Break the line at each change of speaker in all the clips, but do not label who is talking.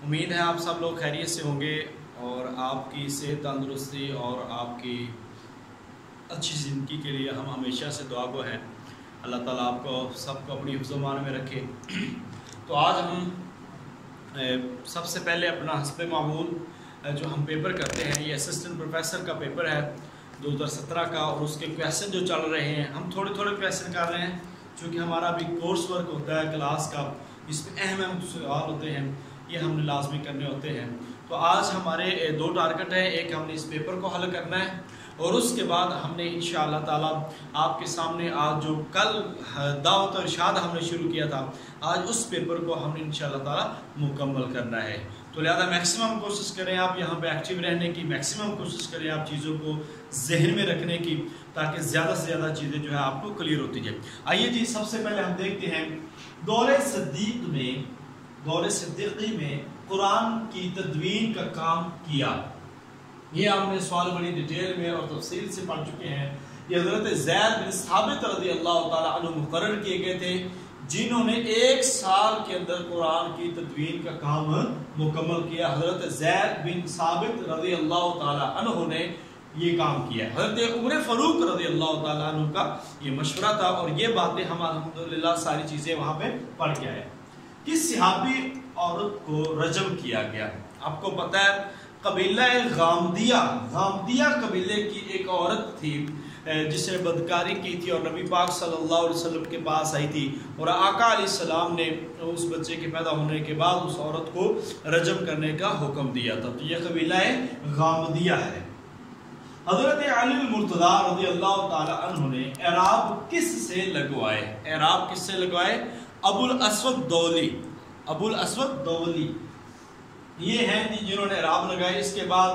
امید ہے آپ سب لوگ خیریت سے ہوں گے اور آپ کی صحت تندرستی اور آپ کی اچھی زندگی کے لیے ہم ہمیشہ سے دعا گو ہیں۔ اللہ تعالیٰ آپ کو سب کو اپنی حفظ و امان میں رکھے۔ تو آج ہم سب سے پہلے اپنا حسب معمول جو ہم پیپر کرتے ہیں، یہ اسسٹنٹ پروفیسر کا پیپر ہے 2017 کا، اور اس کے کویسچن جو چل رہے ہیں ہم تھوڑے کویسچن کر رہے ہیں، چونکہ ہمارا ابھی کورس ورک ہوتا ہے کلاس کا، اس میں اہم سوال ہوتے ہیں، یہ ہم نے لازمی کرنے ہوتے ہیں۔ تو آج ہمارے 2 ٹارگٹ ہیں، ایک ہم نے اس پیپر کو حل کرنا ہے اور اس کے بعد ہم نے انشاءاللہ تعالیٰ آپ کے سامنے آج جو کل دعوت و ارشاد ہم نے شروع کیا تھا، آج اس پیپر کو ہم نے انشاءاللہ تعالیٰ مکمل کرنا ہے۔ تو لہذا میکسیمم کوشش کریں آپ یہاں پہ ایکٹیو رہنے کی، میکسیمم کوشش کریں آپ چیزوں کو ذہن میں رکھنے کی، تاکہ زیادہ سے زیادہ چیزیں جو ہے آپ کو کلیئر ہوتی جائیں۔ آئیے جی، سب سے پہلے ہم دیکھتے ہیں دور صدیقی میں قرآن کی تدوین کا کام کیا۔ یہ ہم نے سوال بڑی ڈیٹیل میں اور تفصیل سے پڑھ چکے ہیں۔ یہ حضرت زید بن ثابت رضی اللہ تعالیٰ عنہ مقرر کیے گئے تھے، جنہوں نے 1 سال کے اندر قرآن کی تدوین کا کام مکمل کیا۔ حضرت زید بن ثابت رضی اللہ تعالیٰ عنہ نے یہ کام کیا۔ حضرت عمر فاروق رضی اللہ تعالیٰ عنہ کا یہ مشورہ تھا، اور یہ باتیں ہم الحمدللہ ساری چیزیں وہاں پہ پڑھ کے آئے۔ کس صحابی عورت کو رجم کیا گیا؟ آپ کو پتہ ہے قبیلہ غامدیہ قبیلے کی ایک عورت تھی جس نے بدکاری کی تھی، اور نبی پاک صلی اللہ علیہ وسلم کے پاس آئی تھی، اور آقا علیہ السلام نے اس بچے کے پیدا ہونے کے بعد اس عورت کو رجم کرنے کا حکم دیا تھا۔ تو یہ قبیلہ غامدیہ ہے۔ حضرت علی المرتضی رضی اللہ تعالی عنہ نے اعراب کس سے لگوائے؟ ابو الاسود دولی یہ ہیں جنہوں نے اعراب لگائے۔ اس کے بعد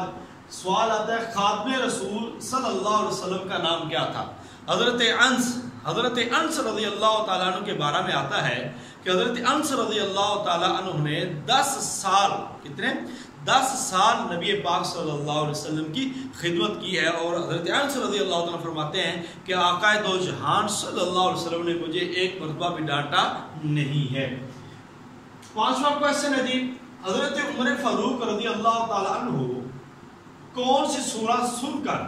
سوال آتا ہے خاتم رسول صلی اللہ علیہ وسلم کا نام کیا تھا؟ حضرت انس رضی اللہ تعالیٰ عنہ کے بارے میں آتا ہے کہ حضرت انس رضی اللہ تعالیٰ عنہ نے 10 سال نبی پاک صلی اللہ علیہ وسلم کی خدمت کی ہے، اور حضرت انس رضی اللہ تعالیٰ فرماتے ہیں کہ آقا دو جہان صلی اللہ علیہ وسلم نے مجھے ایک مرتبہ بھی ڈانٹا نہیں ہے۔ 5واں کویسچن ہے جی، حضرت عمر فاروق رضی اللہ تعالیٰ عنہ کون سی سورہ سن کر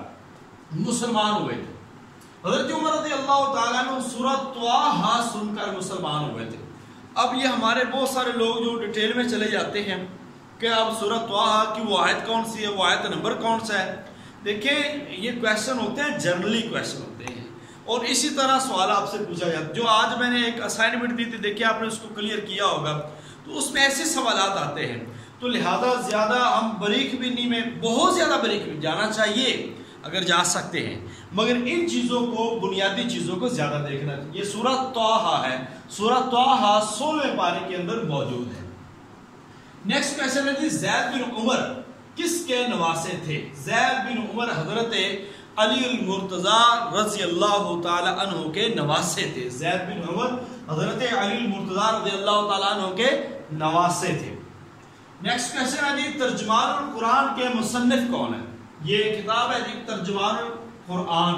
مسلمان ہوئے تھے؟ حضرت عمر رضی اللہ تعالیٰ عنہ سورہ طٰہٰ سن کر مسلمان ہوئے تھے۔ اب یہ ہمارے بہت سارے لوگ جو ڈیٹیل میں چلے جاتے ہیں کہ اب سورہ طٰہٰ کی وہ آیت کون سی ہے، وہ آیت نمبر کون سا ہے۔ دیکھیں یہ کویسچن ہوتے ہیں، جنرلی کویسچن ہوتے ہیں، اور اسی طرح سوال آپ سے پوچھا جاتا ہے۔ جو آج میں نے ایک اسائنمنٹ دی تھی، دیکھیں آپ نے اس کو کلیئر کیا ہوگا، تو اس میں ایسے سوالات آتے ہیں، تو لہذا زیادہ ہم باریک بینی میں بہت زیادہ باریک بھی جانا چاہیے اگر جا سکتے ہیں، مگر ان چیزوں کو بنیادی چیزوں کو زیادہ دیکھنا چاہیے۔ یہ سورہ طٰہٰ ہے، سورہ طٰہٰ 16ویں پارے کے اندر موجود ہے۔ نیکسٹ کویسچن ہے جی، زید بن عمر کس کے نواسے تھے؟ زید بن عمر حضرت علی المرتضی رضی اللہ تعالی عنہ کے نواسے تھے۔ زید بن عمر حضرت علی المرتضی رضی اللہ تعالی عنہ کے نواسے تھے۔ نیکسٹ کویسچن ہے جی، ترجمان القرآن کے مصنف کون ہے؟ یہ کتاب ہے جی ترجمان القرآن۔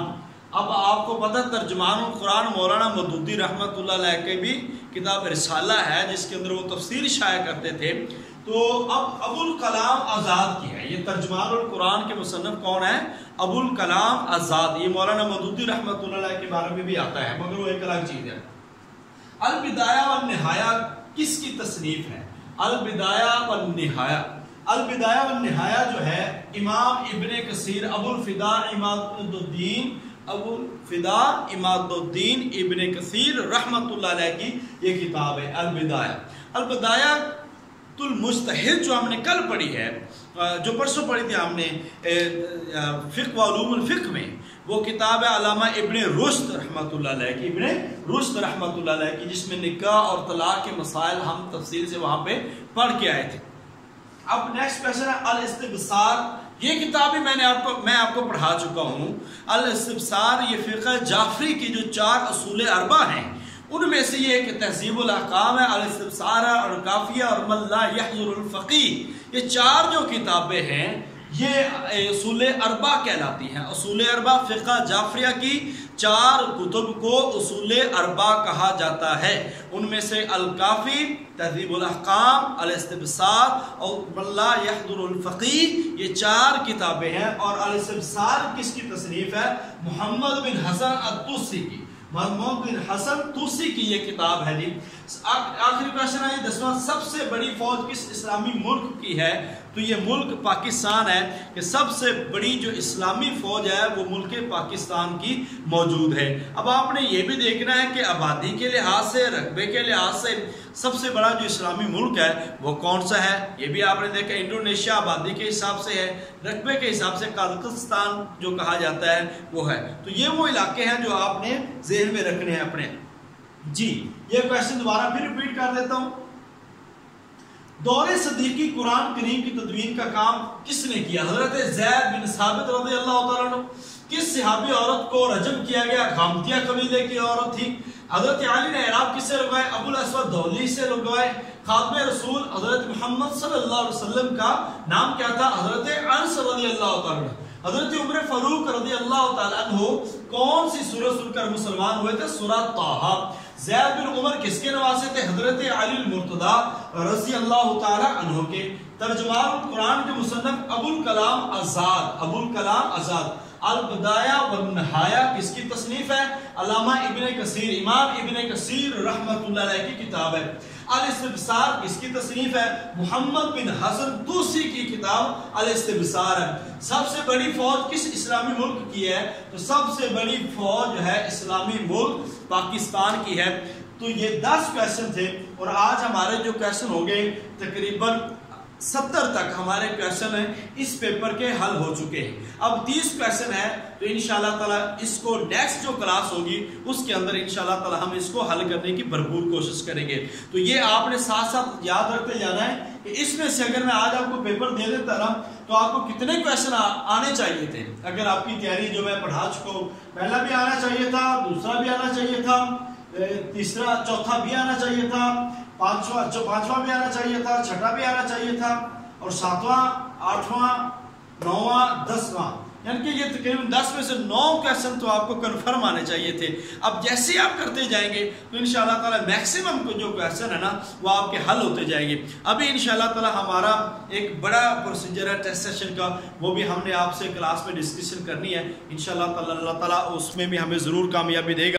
اب آپ کو پتہ ترجمان القرآن مولانا مودودی رحمۃ اللہ علیہ کے بھی کتاب رسالہ ہے، جس کے اندر وہ تفسیر شائع کرتے تھے۔ تو اب ابو الکلام آزاد کی ہے، یہ ترجمان القرآن کے مصنف کون ہے؟ ابو الکلام آزاد۔ یہ مولانا مودودی رحمۃ اللہ علیہ کے بارے میں بھی آتا ہے، مگر وہ ایک الگ چیز ہے۔ البدایہ والنہایہ کس کی تصنیف ہے؟ البدایہ والنہایہ جو ہے امام ابن کثیر ابو الفدا اماد الدین ابن کثیر رحمۃ اللہ علیہ کی یہ کتاب ہے البدایہ المجتہد، جو ہم نے کل پڑھی ہے، جو پرسوں پڑھی تھی ہم نے فقہ و علوم الفقہ میں، وہ کتاب ہے علامہ ابن رشد رحمۃ اللہ علیہ کی، جس میں نکاح اور طلاق کے مسائل ہم تفصیل سے وہاں پہ پڑھ کے آئے تھے۔ اب نیکسٹ کویسچن ہے الاستبصار۔ یہ کتاب بھی میں آپ کو پڑھا چکا ہوں۔ الاستبصار یہ فقہ جعفری کی جو 4 اصول اربع ہیں، ان میں سے یہ ایک تہذیب الاحکام ہے، الاستبصار اور کافیہ اور من لا یحضر الفقیہ۔ یہ 4 جو کتابیں ہیں یہ اصول اربع کہلاتی ہیں. اصول اربع فقہ جعفریہ کی 4 کتب کو اصول اربع کہا جاتا ہے. ان میں سے الکافی، تہذیب الاحکام، الاستبصار اور من لا یحضر الفقیہ، یہ 4 کتابیں ہیں. اور الاستبصار کس کی تصنیف ہے؟ محمد بن حسن الطوسی کی. محمد بن حسن طوسی کی یہ کتاب ہے جی. آخری کوشچن ہے 10واں، سب سے بڑی فوج کس اسلامی ملک کی ہے؟ تو یہ ملک پاکستان ہے کہ سب سے بڑی جو اسلامی فوج ہے وہ ملک پاکستان کی موجود ہے. اب آپ نے یہ بھی دیکھنا ہے کہ آبادی کے لحاظ سے، رقبے کے لحاظ سے سب سے بڑا جو اسلامی ملک ہے وہ کون سا ہے؟ یہ بھی آپ نے دیکھا. انڈونیشیا آبادی کے حساب سے ہے، رقبے کے حساب سے قازقستان جو کہا جاتا ہے وہ ہے. تو یہ وہ علاقے ہیں جو آپ نے ذہن میں رکھنے ہیں اپنے. جی یہ کویسچن دوبارہ پھر ریپیٹ کر دیتا ہوں. دور صدیقی قرآن کریم کی تدوین کا کام کس نے کیا؟ حضرت زید بن ثابت رضی اللہ تعالیٰ عنہ. کس صحابی عورت کو رجم کیا گیا؟ غامدیہ قبیلے کی عورت تھی. حضرت علی نے اعراب کس سے لگوائے؟ ابو الاسود دہلی سے لگوائے. خاتم رسول حضرت محمد صلی اللہ علیہ وسلم کا نام کیا تھا؟ حضرت انس رضی اللہ تعالیٰ عنہ. حضرت عمر فاروق رضی اللہ تعالیٰ عنہ کون سی سورہ سن کر مسلمان ہوئے تھے؟ سورہ طٰہٰ. زید بن عمر کس کے نواسے تھے؟ حضرت علی المرتضیٰ رضی اللہ تعالیٰ عنہ کے. ترجمان قرآن کے مصنف ابو الکلام آزاد. ابو الکلام آزاد. البدایہ والنہایہ کس کی تصنیف ہے؟ علامہ ابن کثیر، امام ابن کثیر رحمۃ اللہ علیہ کی کتاب ہے. الاستبصار کس کی تصنیف ہے؟ محمد بن حسن طوسی کی کتاب الاستبصار ہے. سب سے بڑی فوج کس اسلامی ملک کی ہے؟ تو سب سے بڑی فوج جو ہے اسلامی ملک پاکستان کی ہے. تو یہ 10 کویسچن تھے اور آج ہمارے جو کویسچن ہو گئے تقریباً 70 تک ہمارے کویسچن ہیں اس پیپر کے حل ہو چکے ہیں. اب 30 کویسچن ہے تو انشاءاللہ تعالیٰ اس کو نیکسٹ جو کلاس ہوگی اس کے اندر انشاءاللہ تعالیٰ ہم اس کو حل کرنے کی بھرپور کوشش کریں گے. تو یہ آپ نے ساتھ ساتھ یاد رکھتے جانا ہے کہ اس میں سے اگر میں آج آپ کو پیپر دے دیتا نا تو آپ کو کتنے کویسچن آنے چاہیے تھے. اگر آپ کی تیاری جو میں پڑھا چکا ہوں، پہلا بھی آنا چاہیے تھا، دوسرا بھی آنا چاہیے تھا، تیسرا چوتھا بھی آنا چاہیے تھا، پانچواں بھی آنا چاہیے تھا، چھٹا بھی آنا چاہیے تھا، اور 7واں 8واں 9واں 10واں، یعنی کہ یہ تقریباً 10 میں سے 9 کویسچن تو آپ کو کنفرم آنے چاہیے تھے. اب جیسے آپ کرتے جائیں گے تو انشاءاللہ تعالیٰ میکسیمم کو جو کویسچن ہے نا وہ آپ کے حل ہوتے جائیں گے. ابھی انشاءاللہ تعالیٰ ہمارا ایک بڑا پروسیجر ہے ٹیسٹ سیشن کا، وہ بھی ہم نے آپ سے کلاس میں ڈسکشن کرنی ہے. انشاءاللہ تعالیٰ اللہ تعالیٰ اس میں بھی ہمیں ضرور کامیابی دے گا.